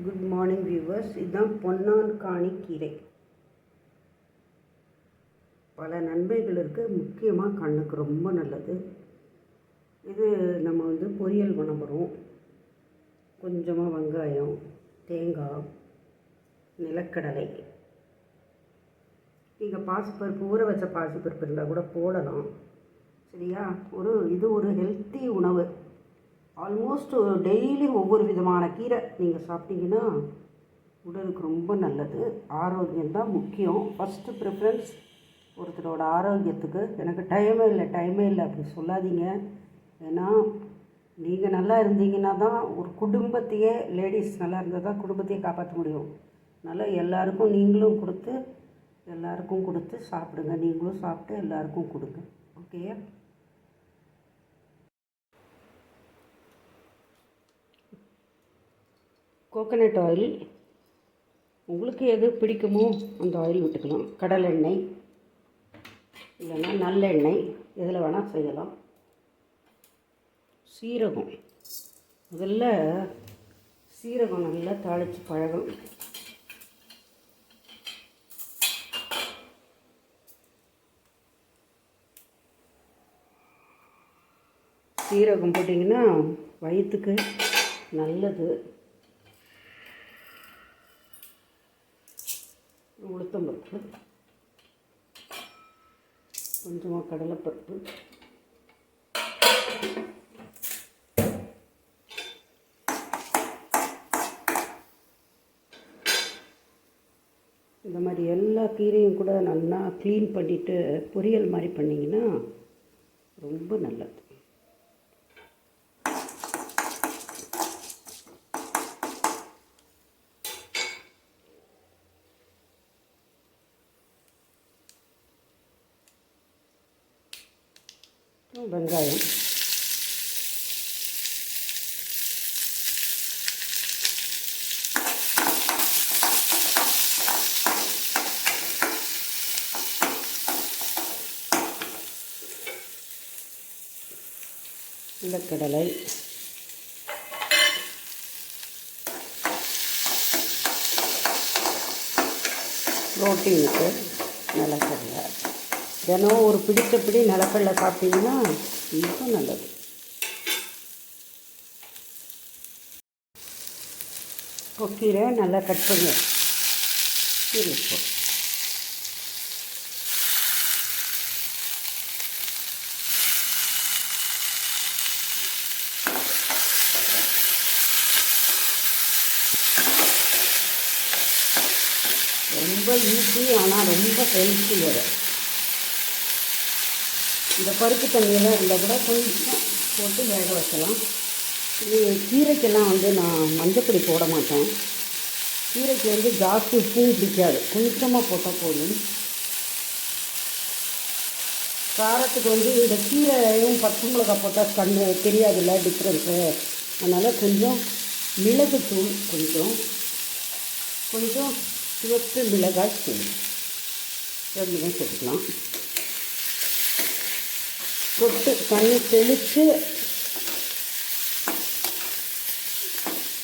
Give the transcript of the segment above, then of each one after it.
Good morning viewers. இதுதான் பொன்னாங்கானி கீரை. பல நன்மைகள் இருக்குது. முக்கியமாக கண்ணுக்கு ரொம்ப நல்லது. இது நம்ம பொரியல் பண்ண போகிறோம். கொஞ்சமாக வெங்காயம், தேங்காய், நிலக்கடலை, நீங்கள் பாசிப்பருப்பு ஊற வச்ச பாசிப்பருப்பு இருந்தால் கூட போடலாம். சரியா? இது ஒரு ஹெல்த்தி உணவு. ஆல்மோஸ்ட் டெய்லி ஒவ்வொரு விதமான கீரை நீங்கள் சாப்பிட்டீங்கன்னா உடலுக்கு ரொம்ப நல்லது. ஆரோக்கியம்தான் முக்கியம். ஃபஸ்ட்டு ப்ரிஃபரன்ஸ் ஒருத்தரோட ஆரோக்கியத்துக்கு. எனக்கு டைமே இல்லை அப்படி சொல்லாதீங்க. ஏன்னா நீங்கள் நல்லா இருந்தீங்கன்னா தான் ஒரு குடும்பத்தையே, லேடிஸ் நல்லா இருந்தால் தான் குடும்பத்தையே காப்பாற்ற முடியும். அதனால் நீங்களும் கொடுத்து சாப்பிடுங்க. நீங்களும் சாப்பிட்டு எல்லாருக்கும் கொடுங்க. ஓகே? கோகனட் ஆயில், உங்களுக்கு எது பிடிக்குமோ அந்த ஆயில் விட்டுக்கலாம். கடலெண்ணெய் இல்லைன்னா நல்லெண்ணெய், இதில் வேணால் செய்யலாம். சீரகம், முதல்ல சீரகம் நல்லா தாளித்து பழகணும். சீரகம் போட்டிங்கன்னா வயிற்றுக்கு நல்லது. உளுத்தம்பருப்பு, கொஞ்சமாக கடலைப்பருப்பு, இந்த மாதிரி எல்லா கீரையும் கூட நல்லா க்ளீன் பண்ணிவிட்டு பொரியல் மாதிரி பண்ணிங்கன்னா ரொம்ப நல்லது. வெங்காயம், நிலக்கடலை, புரோட்டீனுக்கு நிலக்கடலை. தினம் ஒரு பிடி நிலக்கடலை சாப்பிட்டீங்கன்னா ரொம்ப நல்லது. கீரை நல்லா கட் பண்ணி கீரை இப்போ ரொம்ப ஈஸி, ஆனால் ரொம்ப ஹெல்த்தி வேறு. இந்த பருப்பு தண்ணியெல்லாம் இருந்தால் கூட கொஞ்சம் போட்டு வேக வைக்கலாம். இது கீரைக்கெல்லாம் நான் மஞ்சப்பொடி போட மாட்டேன். கீரைக்கு ஜாஸ்தி உப்பும் பிடிக்காது, கொஞ்சமாக போட்டால் போதும். காரத்துக்கு இந்த கீரையும் பச்சை மிளகாய் போட்டால் கண்ணு தெரியாதுல்ல டிஃப்ரென்ஸு. அதனால் கொஞ்சம் மிளகுத்தூள், கொஞ்சம் சிவப்பு மிளகாய் தூள் ரெண்டுமே சேர்த்துக்கலாம். தொட்டு தண்ணி தெளித்து,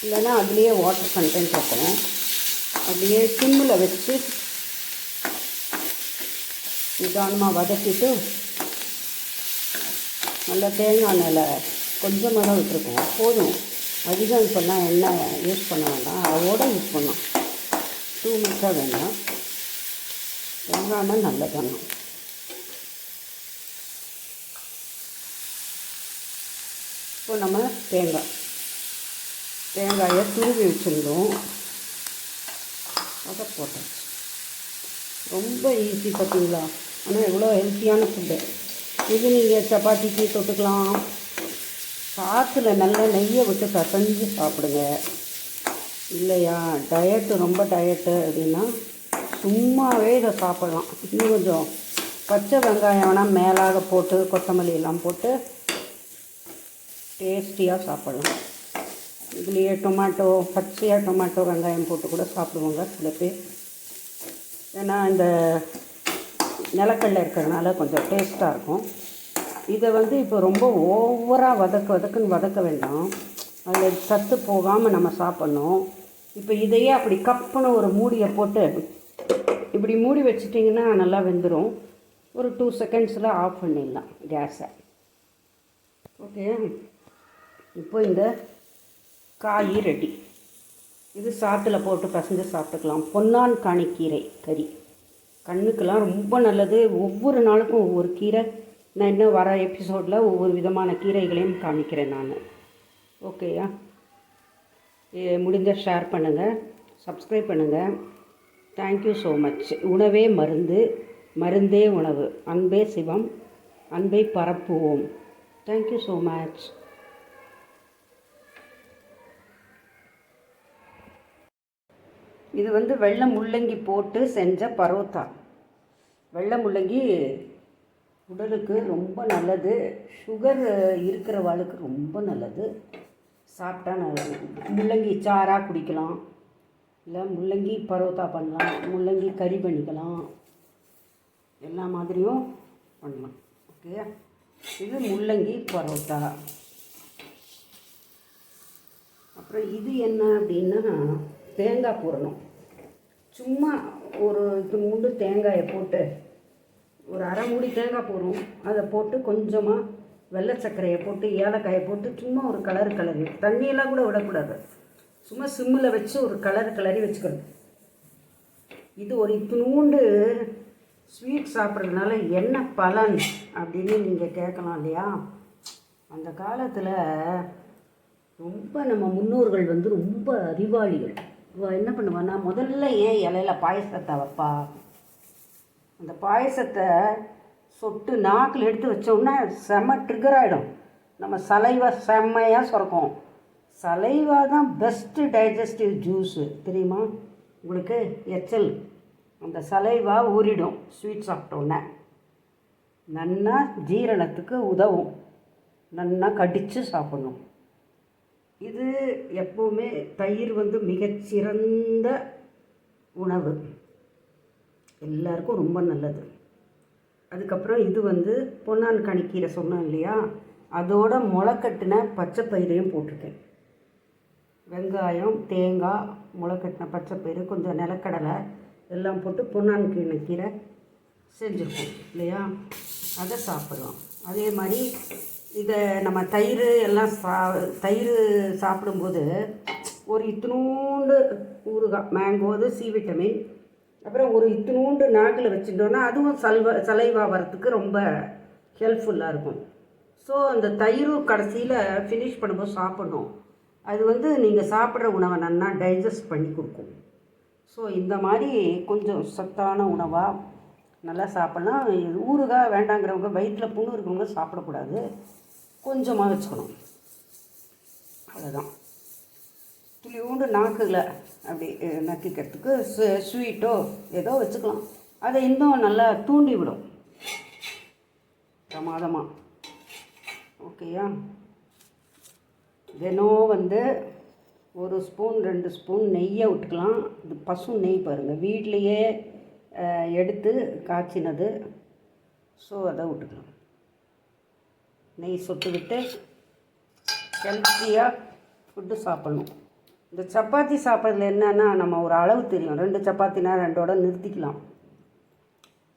இல்லைன்னா அதுலேயே வாட்டர் கண்டென்ட் வைக்கணும். அப்படியே சிம்மில் வச்சு நிதானமாக வதக்கிட்டு, நல்லா தேங்காய் எண்ணெயில் கொஞ்சமாக தான் விட்டுருக்கோம், போதும். அதிகம் இப்போல்லாம் எண்ணெய் யூஸ் பண்ண வேண்டாம், அதோடு யூஸ் பண்ணோம். டூ மச்சாக வேண்டாம். தேங்காய் எண்ணெய் நல்லதானே. இப்போ நம்ம தேங்காயை துருவி வச்சுருந்தோம், அதை போட்டாச்சு. ரொம்ப ஈஸி பார்த்தீங்களா? ஆனால் எவ்வளோ ஹெல்த்தியான ஃபுட்டு இது. நீங்கள் சப்பாத்திக்கு தொட்டுக்கலாம். சாத்தில் நல்ல நெய்யை விட்டு பிசைஞ்சு சாப்பிடுங்க. இல்லையா ரொம்ப டயட்டு அப்படின்னா சும்மாவே இதை சாப்பிட்லாம். இன்னும் கொஞ்சம் பச்சை வெங்காயம் வேணால் மேலாக போட்டு, கொத்தமல்லி எல்லாம் போட்டு டேஸ்டியாக சாப்பிட்லாம். இதுலேயே பச்சையாக டொமேட்டோ வெங்காயம் போட்டு கூட சாப்பிடுவாங்க சில பேர். ஏன்னா இந்த நிலக்கடலை இருக்கிறதுனால கொஞ்சம் டேஸ்ட்டாக இருக்கும். இதை இப்போ ரொம்ப ஓவராக வதக்குன்னு வதக்க வேண்டாம். அதில் சத்து போகாமல் நம்ம சாப்பிட்ணும். இப்போ இதையே அப்படி கப்புன்னு ஒரு மூடியை போட்டு இப்படி மூடி வச்சிட்டிங்கன்னா நல்லா வெந்துடும். ஒரு 2 செகண்ட்ஸில் ஆஃப் பண்ணிடலாம் கேஸை. ஓகே, இப்போ இந்த காய் ரெடி. இது சாத்தில் போட்டு பசங்க சாப்பிட்டுக்கலாம். பொன்னான் காணிக்கீரை கறி கண்ணுக்கெல்லாம் ரொம்ப நல்லது. ஒவ்வொரு நாளுக்கும் ஒவ்வொரு கீரை. நான் இன்னும் வர எபிசோடில் ஒவ்வொரு விதமான கீரைகளையும் காமிக்கிறேன் நான். ஓகேயா, முடிஞ்ச ஷேர் பண்ணுங்கள், சப்ஸ்கிரைப் பண்ணுங்கள். Thank you so much. உணவே மருந்து, மருந்தே உணவு. அன்பே சிவம், அன்பை பரப்புவோம். Thank you so much. இது வந்து வெள்ளை முள்ளங்கி போட்டு செஞ்ச பரோட்டா. வெள்ளை முள்ளங்கி உடலுக்கு ரொம்ப நல்லது. சுகர் இருக்கிறவாளுக்கு ரொம்ப நல்லது. சாப்பிட்டா நல்லது. முள்ளங்கி சாராக குடிக்கலாம், இல்லை முள்ளங்கி பரோட்டா பண்ணலாம், முள்ளங்கி கறி பண்ணிக்கலாம், எல்லா மாதிரியும் பண்ணலாம். ஓகே, இது முள்ளங்கி பரோட்டா. அப்புறம் இது என்ன அப்படின்னா தேங்காய் பூரணம். சும்மா ஒரு துண்டு தேங்காயை போட்டு ஒரு அரை மூடி தேங்காய் போடுறோம். அதை போட்டு கொஞ்சமாக வெள்ளை சர்க்கரையை போட்டு ஏலக்காயை போட்டு சும்மா ஒரு கலரி, தண்ணியெல்லாம் கூட விடக்கூடாது. சும்மா சிம்மில் வச்சு ஒரு கிளறி வச்சுக்கிறது. இது ஒரு இத்தினூண்டு ஸ்வீட் சாப்பிட்றதுனால என்ன பலன் அப்படின்னு நீங்கள் கேட்கலாம் இல்லையா? அந்த காலத்தில் ரொம்ப நம்ம முன்னோர்கள் வந்து ரொம்ப அறிவாளிகள். என்ன பண்ணுவான்னா, முதல்ல ஏன் இலையில பாயசத்தை வைப்பா. அந்த பாயசத்தை சொட்டு நாக்கில் எடுத்து வச்சோம்னா செம்ம ட்ரிகர் ஆகிடும். நம்ம சலைவா செம்மையாக சுரக்கும். சலைவா தான் பெஸ்ட்டு டைஜஸ்டிவ் ஜூஸு, தெரியுமா உங்களுக்கு? எச்சல் அந்த சலைவா ஊறிடும் ஸ்வீட் சாப்பிட்டோன்னே. நன்னா ஜீரணத்துக்கு உதவும். நன்னா கடித்து சாப்பிடணும். இது எப்போவுமே தயிர் வந்து மிகச்சிறந்த உணவு, எல்லாருக்கும் ரொம்ப நல்லது. அதுக்கப்புறம் இது வந்து பொன்னான் கணிக்கீரை சொன்னோம் இல்லையா, அதோட முளைக்கட்டின பச்சை பயிரையும் போட்டிருக்கேன். வெங்காயம், தேங்காய், முளைக்கட்டின பச்சை பயிறு, கொஞ்சம் நிலக்கடலை எல்லாம் போட்டு பொன்னான் கீரை செஞ்சுருக்கோம் இல்லையா? அதை சாப்பிட்லாம். அதே மாதிரி இதை நம்ம தயிர் எல்லாம் தயிர் சாப்பிடும்போது ஒரு இத்தினூண்டு ஊறுகாய், மேங்கோது சி விட்டமின், அப்புறம் ஒரு இத்தினூண்டு நாக்கில் வச்சுட்டோன்னா அதுவும் சலைவா வரத்துக்கு ரொம்ப ஹெல்ப்ஃபுல்லாக இருக்கும். ஸோ அந்த தயிரும் கடைசியில் ஃபினிஷ் பண்ணும்போது சாப்பிடணும். அது வந்து நீங்கள் சாப்பிட்ற உணவை நல்லா டைஜஸ்ட் பண்ணி கொடுக்கும். ஸோ இந்த மாதிரி கொஞ்சம் சத்தான உணவாக நல்லா சாப்பிட்லாம். ஊறுகாய் வேண்டாங்கிறவங்க, வயிற்றில் புண்ணு இருக்கிறவங்க சாப்பிடக்கூடாது, கொஞ்சமாக வச்சுக்கணும். அவ்வளோதான். துளியூண்டு நாக்குகளை அப்படி நக்கிக்கிறதுக்கு ஸ்வீட்டோ ஏதோ வச்சுக்கலாம். அதை இன்னும் நல்லா தூண்டி விடும் பிரமாதமாக. ஓகேயா, தினம் வந்து 1 ஸ்பூன் 2 ஸ்பூன் நெய்யை விட்டுக்கலாம். இது பசு நெய் பாருங்கள், வீட்லேயே எடுத்து காய்ச்சினது. ஸோ அதை விட்டுக்கலாம். நெய் சொட்டு விட்டு ஹெல்த்தியாக ஃபுட்டு சாப்பிட்ணும். இந்த சப்பாத்தி சாப்பிட்றதுல என்னென்னா, நம்ம ஒரு அளவு தெரியும். 2 சப்பாத்தினா 2ஓட நிறுத்திக்கலாம்.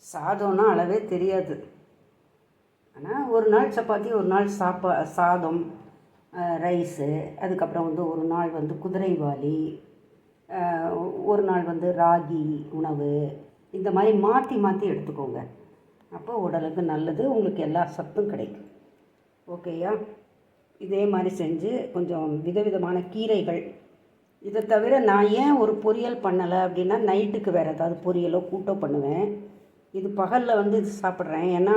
சாதம்னா அளவே தெரியாது. ஆனால் ஒரு நாள் சப்பாத்தி, ஒரு நாள் சாதம், ரைஸு, அதுக்கப்புறம் வந்து ஒரு நாள் வந்து குதிரைவாலி, ஒரு நாள் வந்து ராகி உணவு, இந்த மாதிரி மாற்றி மாற்றி எடுத்துக்கோங்க. அப்போ உடலுக்கு நல்லது, உங்களுக்கு எல்லா சத்தும் கிடைக்கும். ஓகேயா, இதே மாதிரி செஞ்சு கொஞ்சம் விதவிதமான கீரைகள். இதை தவிர நான் ஏன் ஒரு பொரியல் பண்ணலை அப்படின்னா, நைட்டுக்கு வேறு ஏதாவது பொரியலோ கூட்டோ பண்ணுவேன். இது பகலில் வந்து இது சாப்பிட்றேன். ஏன்னா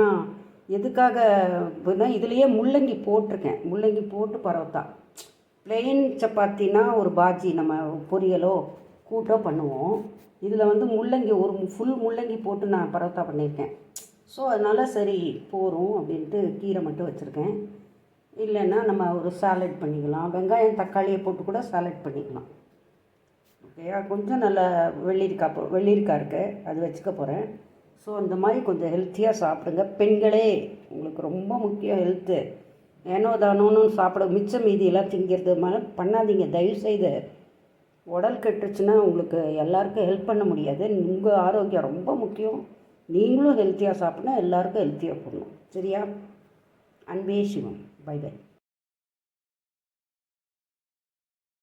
எதுக்காக அப்படின்னா, இதுலேயே முள்ளங்கி போட்டிருக்கேன். முள்ளங்கி போட்டு பரோட்டா. ப்ளெயின் சப்பாத்தினா ஒரு பாஜி நம்ம பொரியலோ கூட்டோ பண்ணுவோம். இதில் வந்து முள்ளங்கி ஒரு ஃபுல் முள்ளங்கி போட்டு நான் பரோட்டா பண்ணியிருக்கேன். ஸோ அதனால் சரி போகிறோம் அப்படின்ட்டு கீரை மட்டும் வச்சுருக்கேன். இல்லைன்னா நம்ம ஒரு சாலட் பண்ணிக்கலாம். வெங்காயம் தக்காளியை போட்டு கூட சாலட் பண்ணிக்கலாம். ஓகேயா, கொஞ்சம் நல்ல வெள்ளரிக்காய் இருக்குது, அது வச்சுக்க போகிறேன். ஸோ இந்த மாதிரி கொஞ்சம் ஹெல்த்தியாக சாப்பிடுங்க. பெண்களே, உங்களுக்கு ரொம்ப முக்கியம் ஹெல்த்து. ஏனோ தானோன்னு சாப்பிட மிச்சம் மீதியெல்லாம் திங்கிறது மாதிரி பண்ணாதீங்க தயவுசெய்து. உடல் கெட்டுச்சுன்னா உங்களுக்கு எல்லாருக்கும் ஹெல்ப் பண்ண முடியாது. உங்கள் ஆரோக்கியம் ரொம்ப முக்கியம். நீங்களும் ஹெல்த்தியாக சாப்பிட்ணும், எல்லாருக்கும் ஹெல்த்தியாக போடணும். சரியா? அன்பே சிவம். By by.